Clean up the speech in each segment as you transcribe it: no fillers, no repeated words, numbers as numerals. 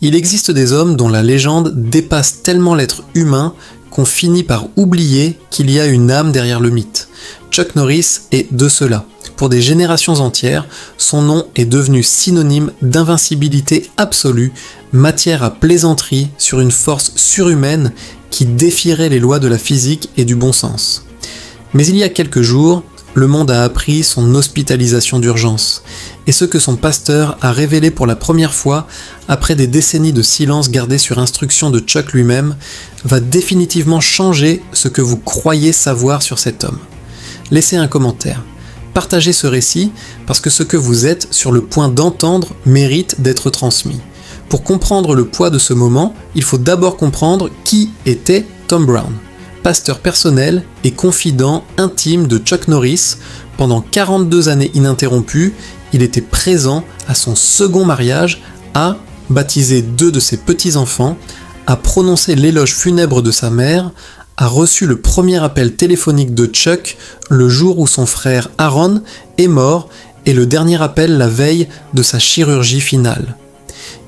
Il existe des hommes dont la légende dépasse tellement l'être humain qu'on finit par oublier qu'il y a une âme derrière le mythe. Chuck Norris est de ceux-là. Pour des générations entières, son nom est devenu synonyme d'invincibilité absolue, matière à plaisanterie sur une force surhumaine qui défierait les lois de la physique et du bon sens. Mais il y a quelques jours, le monde a appris son hospitalisation d'urgence, et ce que son pasteur a révélé pour la première fois, après des décennies de silence gardé sur instruction de Chuck lui-même, va définitivement changer ce que vous croyez savoir sur cet homme. Laissez un commentaire. Partagez ce récit parce que ce que vous êtes sur le point d'entendre mérite d'être transmis. Pour comprendre le poids de ce moment, il faut d'abord comprendre qui était Tom Brown. Pasteur personnel et confident intime de Chuck Norris, pendant 42 années ininterrompues, il était présent à son second mariage, a baptisé 2 de ses petits-enfants, a prononcé l'éloge funèbre de sa mère, a reçu le premier appel téléphonique de Chuck le jour où son frère Aaron est mort et le dernier appel la veille de sa chirurgie finale.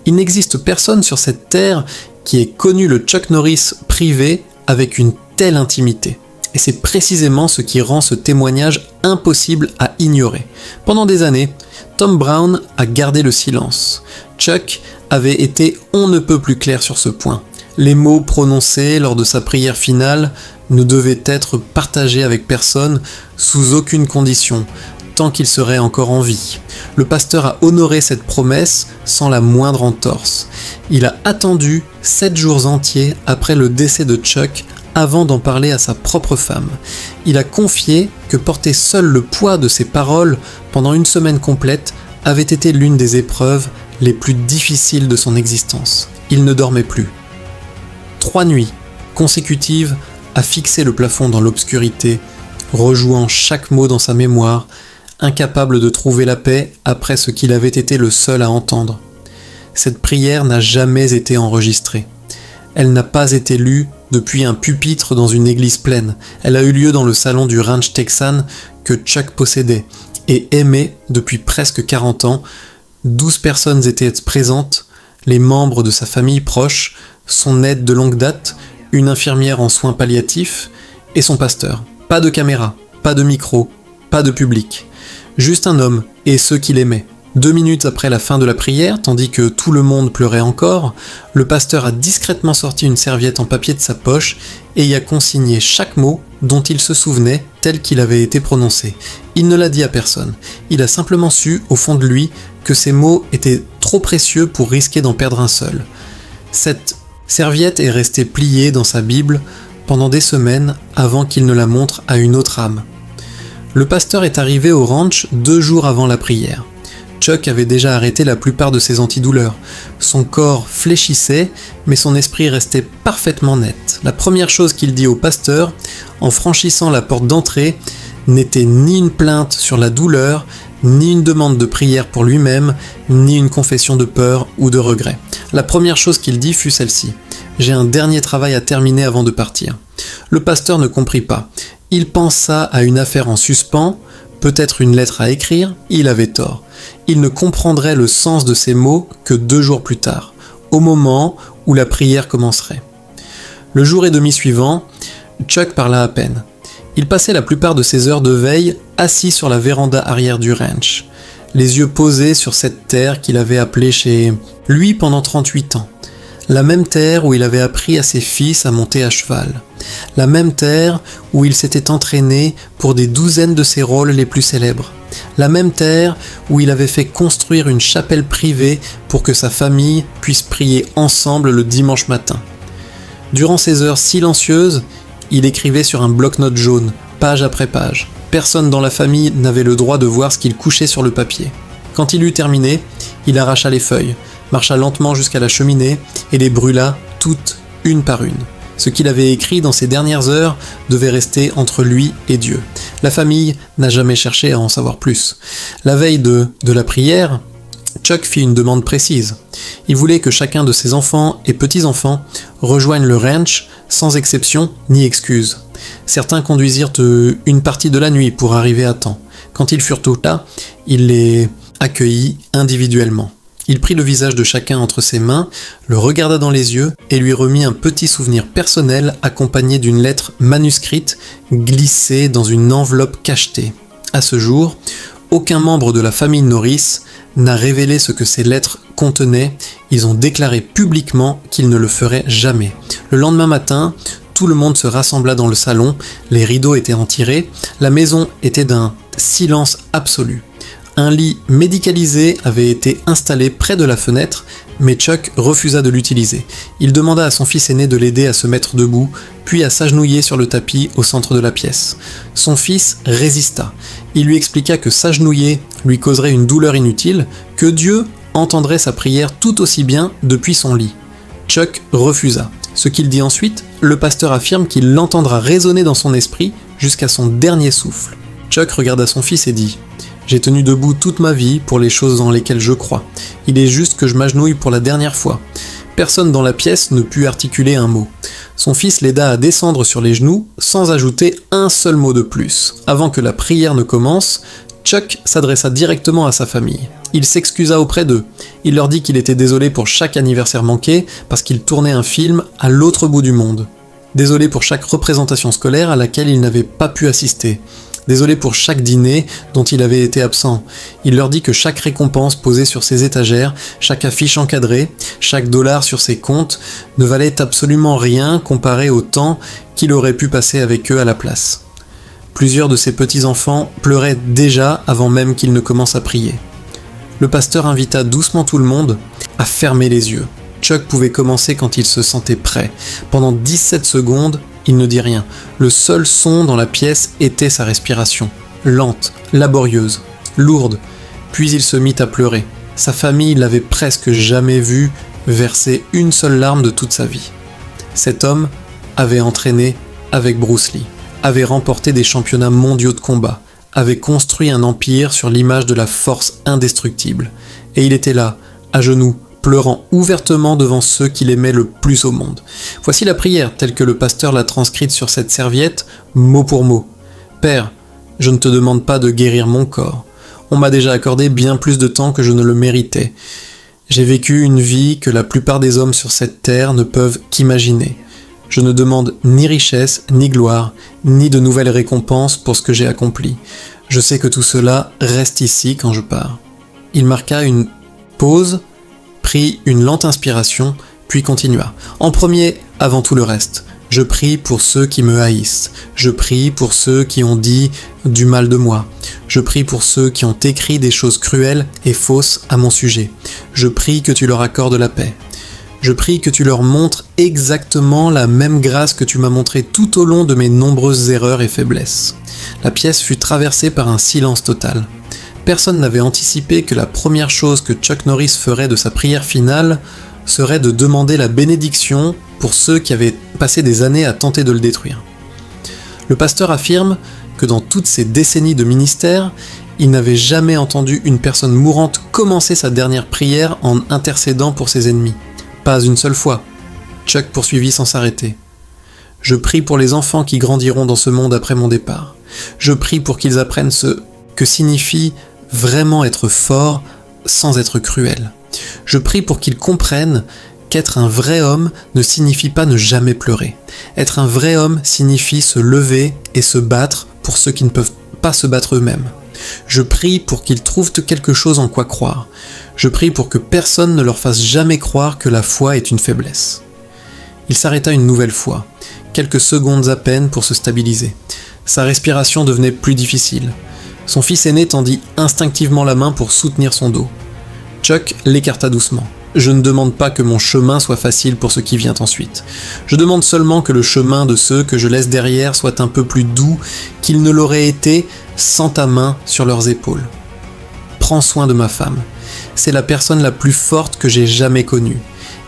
Il n'existe personne sur cette terre qui ait connu le Chuck Norris privé avec une telle intimité. Et c'est précisément ce qui rend ce témoignage impossible à ignorer. Pendant des années, Tom Brown a gardé le silence. Chuck avait été on ne peut plus clair sur ce point. Les mots prononcés lors de sa prière finale ne devaient être partagés avec personne, sous aucune condition, tant qu'il serait encore en vie. Le pasteur a honoré cette promesse sans la moindre entorse. Il a attendu 7 jours entiers après le décès de Chuck avant d'en parler à sa propre femme. Il a confié que porter seul le poids de ses paroles pendant une semaine complète avait été l'une des épreuves les plus difficiles de son existence. Il ne dormait plus. 3 nuits consécutives à fixer le plafond dans l'obscurité, rejouant chaque mot dans sa mémoire, incapable de trouver la paix après ce qu'il avait été le seul à entendre. Cette prière n'a jamais été enregistrée. Elle n'a pas été lue depuis un pupitre dans une église pleine. Elle a eu lieu dans le salon du ranch texan que Chuck possédait et aimait depuis presque 40 ans. 12 personnes étaient présentes, les membres de sa famille proche, son aide de longue date, une infirmière en soins palliatifs et son pasteur. Pas de caméra, pas de micro, pas de public. Juste un homme et ceux qu'il aimait. 2 minutes après la fin de la prière, tandis que tout le monde pleurait encore, le pasteur a discrètement sorti une serviette en papier de sa poche et y a consigné chaque mot dont il se souvenait tel qu'il avait été prononcé. Il ne l'a dit à personne. Il a simplement su, au fond de lui, que ces mots étaient trop précieux pour risquer d'en perdre un seul. Cette serviette est restée pliée dans sa Bible pendant des semaines avant qu'il ne la montre à une autre âme. Le pasteur est arrivé au ranch 2 jours avant la prière. Chuck avait déjà arrêté la plupart de ses antidouleurs. Son corps fléchissait, mais son esprit restait parfaitement net. La première chose qu'il dit au pasteur, en franchissant la porte d'entrée, n'était ni une plainte sur la douleur, ni une demande de prière pour lui-même, ni une confession de peur ou de regret. La première chose qu'il dit fut celle-ci. « J'ai un dernier travail à terminer avant de partir. » Le pasteur ne comprit pas. Il pensa à une affaire en suspens, peut-être une lettre à écrire, il avait tort. Il ne comprendrait le sens de ces mots que 2 jours plus tard, au moment où la prière commencerait. Le jour et demi suivant, Chuck parla à peine. Il passait la plupart de ses heures de veille assis sur la véranda arrière du ranch, les yeux posés sur cette terre qu'il avait appelée chez lui pendant 38 ans. La même terre où il avait appris à ses fils à monter à cheval. La même terre où il s'était entraîné pour des douzaines de ses rôles les plus célèbres. La même terre où il avait fait construire une chapelle privée pour que sa famille puisse prier ensemble le dimanche matin. Durant ces heures silencieuses, il écrivait sur un bloc-notes jaune, page après page. Personne dans la famille n'avait le droit de voir ce qu'il couchait sur le papier. Quand il eut terminé, il arracha les feuilles, marcha lentement jusqu'à la cheminée et les brûla toutes une par une. Ce qu'il avait écrit dans ces dernières heures devait rester entre lui et Dieu. La famille n'a jamais cherché à en savoir plus. La veille de la prière, Chuck fit une demande précise. Il voulait que chacun de ses enfants et petits-enfants rejoignent le ranch sans exception ni excuse. Certains conduisirent une partie de la nuit pour arriver à temps. Quand ils furent tous là, il les accueillit individuellement. Il prit le visage de chacun entre ses mains, le regarda dans les yeux et lui remit un petit souvenir personnel accompagné d'une lettre manuscrite glissée dans une enveloppe cachetée. À ce jour, aucun membre de la famille Norris n'a révélé ce que ces lettres contenaient. Ils ont déclaré publiquement qu'ils ne le feraient jamais. Le lendemain matin, tout le monde se rassembla dans le salon, les rideaux étaient retirés, la maison était d'un silence absolu. Un lit médicalisé avait été installé près de la fenêtre, mais Chuck refusa de l'utiliser. Il demanda à son fils aîné de l'aider à se mettre debout, puis à s'agenouiller sur le tapis au centre de la pièce. Son fils résista. Il lui expliqua que s'agenouiller lui causerait une douleur inutile, que Dieu entendrait sa prière tout aussi bien depuis son lit. Chuck refusa. Ce qu'il dit ensuite, le pasteur affirme qu'il l'entendra résonner dans son esprit jusqu'à son dernier souffle. Chuck regarda son fils et dit « J'ai tenu debout toute ma vie pour les choses dans lesquelles je crois. Il est juste que je m'agenouille pour la dernière fois. » Personne dans la pièce ne put articuler un mot. Son fils l'aida à descendre sur les genoux sans ajouter un seul mot de plus. Avant que la prière ne commence, Chuck s'adressa directement à sa famille. Il s'excusa auprès d'eux. Il leur dit qu'il était désolé pour chaque anniversaire manqué parce qu'il tournait un film à l'autre bout du monde. Désolé pour chaque représentation scolaire à laquelle il n'avait pas pu assister. Désolé pour chaque dîner dont il avait été absent. Il leur dit que chaque récompense posée sur ses étagères, chaque affiche encadrée, chaque dollar sur ses comptes ne valait absolument rien comparé au temps qu'il aurait pu passer avec eux à la place. Plusieurs de ses petits-enfants pleuraient déjà avant même qu'il ne commence à prier. Le pasteur invita doucement tout le monde à fermer les yeux. Chuck pouvait commencer quand il se sentait prêt. Pendant 17 secondes, il ne dit rien. Le seul son dans la pièce était sa respiration. Lente, laborieuse, lourde. Puis il se mit à pleurer. Sa famille l'avait presque jamais vu verser une seule larme de toute sa vie. Cet homme avait entraîné avec Bruce Lee, avait remporté des championnats mondiaux de combat, avait construit un empire sur l'image de la force indestructible. Et il était là, à genoux, pleurant ouvertement devant ceux qu'il aimait le plus au monde. Voici la prière telle que le pasteur l'a transcrite sur cette serviette, mot pour mot. « Père, je ne te demande pas de guérir mon corps. On m'a déjà accordé bien plus de temps que je ne le méritais. J'ai vécu une vie que la plupart des hommes sur cette terre ne peuvent qu'imaginer. Je ne demande ni richesse, ni gloire, ni de nouvelles récompenses pour ce que j'ai accompli. Je sais que tout cela reste ici quand je pars. » Il marqua une pause, prit une lente inspiration, puis continua. « En premier, avant tout le reste, je prie pour ceux qui me haïssent. Je prie pour ceux qui ont dit du mal de moi. Je prie pour ceux qui ont écrit des choses cruelles et fausses à mon sujet. Je prie que tu leur accordes la paix. Je prie que tu leur montres exactement la même grâce que tu m'as montrée tout au long de mes nombreuses erreurs et faiblesses. » La pièce fut traversée par un silence total. Personne n'avait anticipé que la première chose que Chuck Norris ferait de sa prière finale serait de demander la bénédiction pour ceux qui avaient passé des années à tenter de le détruire. Le pasteur affirme que dans toutes ces décennies de ministère, il n'avait jamais entendu une personne mourante commencer sa dernière prière en intercédant pour ses ennemis. Pas une seule fois. Chuck poursuivit sans s'arrêter. « Je prie pour les enfants qui grandiront dans ce monde après mon départ. Je prie pour qu'ils apprennent ce que signifie vraiment être fort sans être cruel. Je prie pour qu'ils comprennent qu'être un vrai homme ne signifie pas ne jamais pleurer. Être un vrai homme signifie se lever et se battre pour ceux qui ne peuvent pas se battre eux-mêmes. Je prie pour qu'ils trouvent quelque chose en quoi croire. Je prie pour que personne ne leur fasse jamais croire que la foi est une faiblesse. » Il s'arrêta une nouvelle fois, quelques secondes à peine pour se stabiliser. Sa respiration devenait plus difficile. Son fils aîné tendit instinctivement la main pour soutenir son dos. Chuck l'écarta doucement. « Je ne demande pas que mon chemin soit facile pour ce qui vient ensuite. Je demande seulement que le chemin de ceux que je laisse derrière soit un peu plus doux qu'il ne l'aurait été sans ta main sur leurs épaules. Prends soin de ma femme. C'est la personne la plus forte que j'ai jamais connue.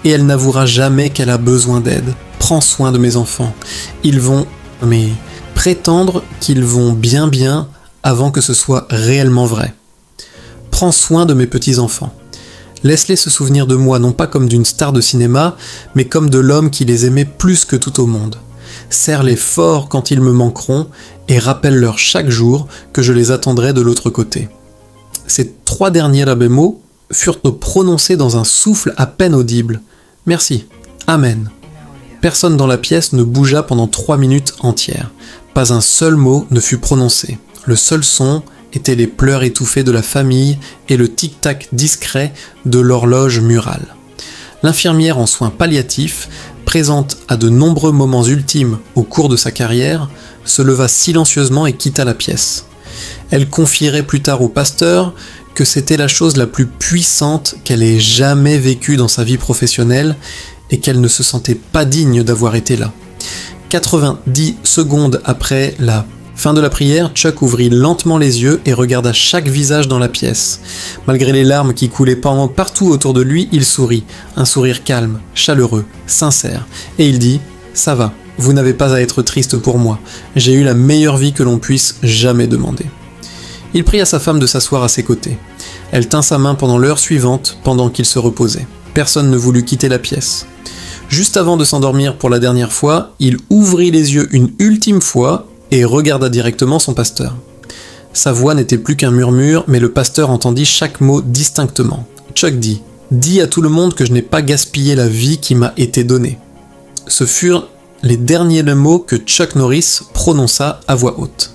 Et elle n'avouera jamais qu'elle a besoin d'aide. Prends soin de mes enfants. Ils vont... mais prétendre qu'ils vont bien avant que ce soit réellement vrai. Prends soin de mes petits-enfants. Laisse-les se souvenir de moi, non pas comme d'une star de cinéma, mais comme de l'homme qui les aimait plus que tout au monde. Serre-les fort quand ils me manqueront, et rappelle-leur chaque jour que je les attendrai de l'autre côté. » Ces 3 derniers mots furent prononcés dans un souffle à peine audible. « Merci. Amen. » Personne dans la pièce ne bougea pendant 3 minutes entières. Pas un seul mot ne fut prononcé. Le seul son étaient les pleurs étouffés de la famille et le tic-tac discret de l'horloge murale. L'infirmière en soins palliatifs, présente à de nombreux moments ultimes au cours de sa carrière, se leva silencieusement et quitta la pièce. Elle confierait plus tard au pasteur que c'était la chose la plus puissante qu'elle ait jamais vécue dans sa vie professionnelle et qu'elle ne se sentait pas digne d'avoir été là. 90 secondes après la fin de la prière, Chuck ouvrit lentement les yeux et regarda chaque visage dans la pièce. Malgré les larmes qui coulaient partout autour de lui, il sourit, un sourire calme, chaleureux, sincère, et il dit « Ça va, vous n'avez pas à être triste pour moi, j'ai eu la meilleure vie que l'on puisse jamais demander. » Il pria sa femme de s'asseoir à ses côtés. Elle tint sa main pendant l'heure suivante, pendant qu'il se reposait. Personne ne voulut quitter la pièce. Juste avant de s'endormir pour la dernière fois, il ouvrit les yeux une ultime fois et regarda directement son pasteur. Sa voix n'était plus qu'un murmure, mais le pasteur entendit chaque mot distinctement. Chuck dit « Dis à tout le monde que je n'ai pas gaspillé la vie qui m'a été donnée. » Ce furent les derniers mots que Chuck Norris prononça à voix haute.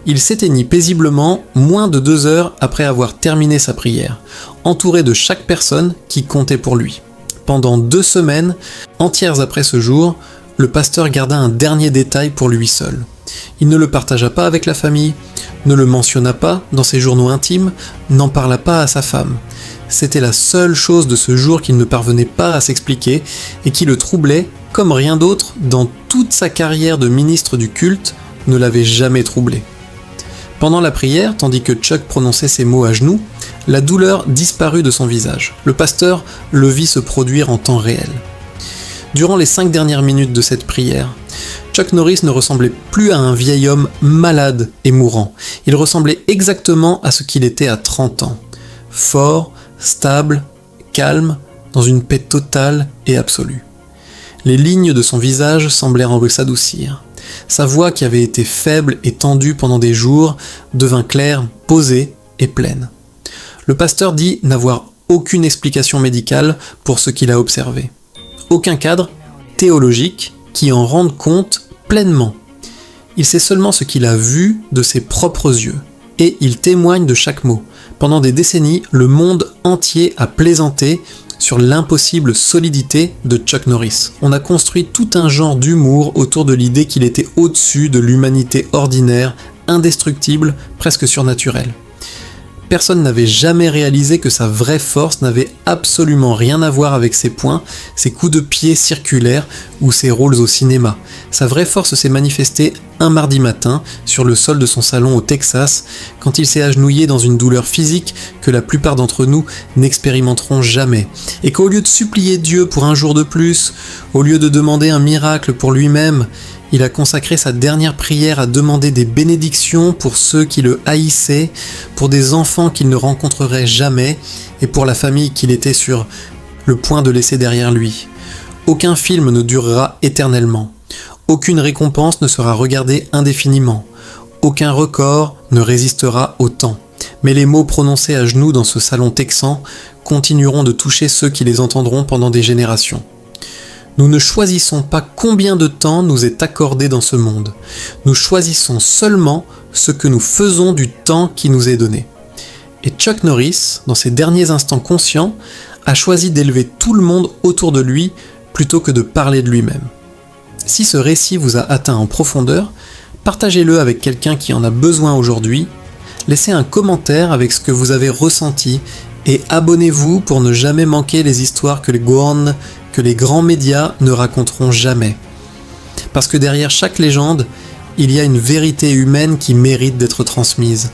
Il s'éteignit paisiblement moins de 2 heures après avoir terminé sa prière, entouré de chaque personne qui comptait pour lui. Pendant 2 semaines entières après ce jour, le pasteur garda un dernier détail pour lui seul. Il ne le partagea pas avec la famille, ne le mentionna pas dans ses journaux intimes, n'en parla pas à sa femme. C'était la seule chose de ce jour qu'il ne parvenait pas à s'expliquer et qui le troublait comme rien d'autre dans toute sa carrière de ministre du culte ne l'avait jamais troublé. Pendant la prière, tandis que Chuck prononçait ces mots à genoux, la douleur disparut de son visage. Le pasteur le vit se produire en temps réel. Durant les 5 dernières minutes de cette prière, Chuck Norris ne ressemblait plus à un vieil homme malade et mourant. Il ressemblait exactement à ce qu'il était à 30 ans. Fort, stable, calme, dans une paix totale et absolue. Les lignes de son visage semblèrent s'adoucir. Sa voix, qui avait été faible et tendue pendant des jours, devint claire, posée et pleine. Le pasteur dit n'avoir aucune explication médicale pour ce qu'il a observé. Aucun cadre théologique qui en rende compte pleinement. Il sait seulement ce qu'il a vu de ses propres yeux, et il témoigne de chaque mot. Pendant des décennies, le monde entier a plaisanté sur l'impossible solidité de Chuck Norris. On a construit tout un genre d'humour autour de l'idée qu'il était au-dessus de l'humanité ordinaire, indestructible, presque surnaturelle. Personne n'avait jamais réalisé que sa vraie force n'avait absolument rien à voir avec ses poings, ses coups de pied circulaires ou ses rôles au cinéma. Sa vraie force s'est manifestée un mardi matin sur le sol de son salon au Texas, quand il s'est agenouillé dans une douleur physique que la plupart d'entre nous n'expérimenteront jamais, et qu'au lieu de supplier Dieu pour un jour de plus, au lieu de demander un miracle pour lui-même, il a consacré sa dernière prière à demander des bénédictions pour ceux qui le haïssaient, pour des enfants qu'il ne rencontrerait jamais et pour la famille qu'il était sur le point de laisser derrière lui. Aucun film ne durera éternellement. Aucune récompense ne sera regardée indéfiniment. Aucun record ne résistera au temps. Mais les mots prononcés à genoux dans ce salon texan continueront de toucher ceux qui les entendront pendant des générations. Nous ne choisissons pas combien de temps nous est accordé dans ce monde. Nous choisissons seulement ce que nous faisons du temps qui nous est donné. Et Chuck Norris, dans ses derniers instants conscients, a choisi d'élever tout le monde autour de lui plutôt que de parler de lui-même. Si ce récit vous a atteint en profondeur, partagez-le avec quelqu'un qui en a besoin aujourd'hui, laissez un commentaire avec ce que vous avez ressenti et abonnez-vous pour ne jamais manquer les histoires que les grands médias ne raconteront jamais. Parce que derrière chaque légende, il y a une vérité humaine qui mérite d'être transmise.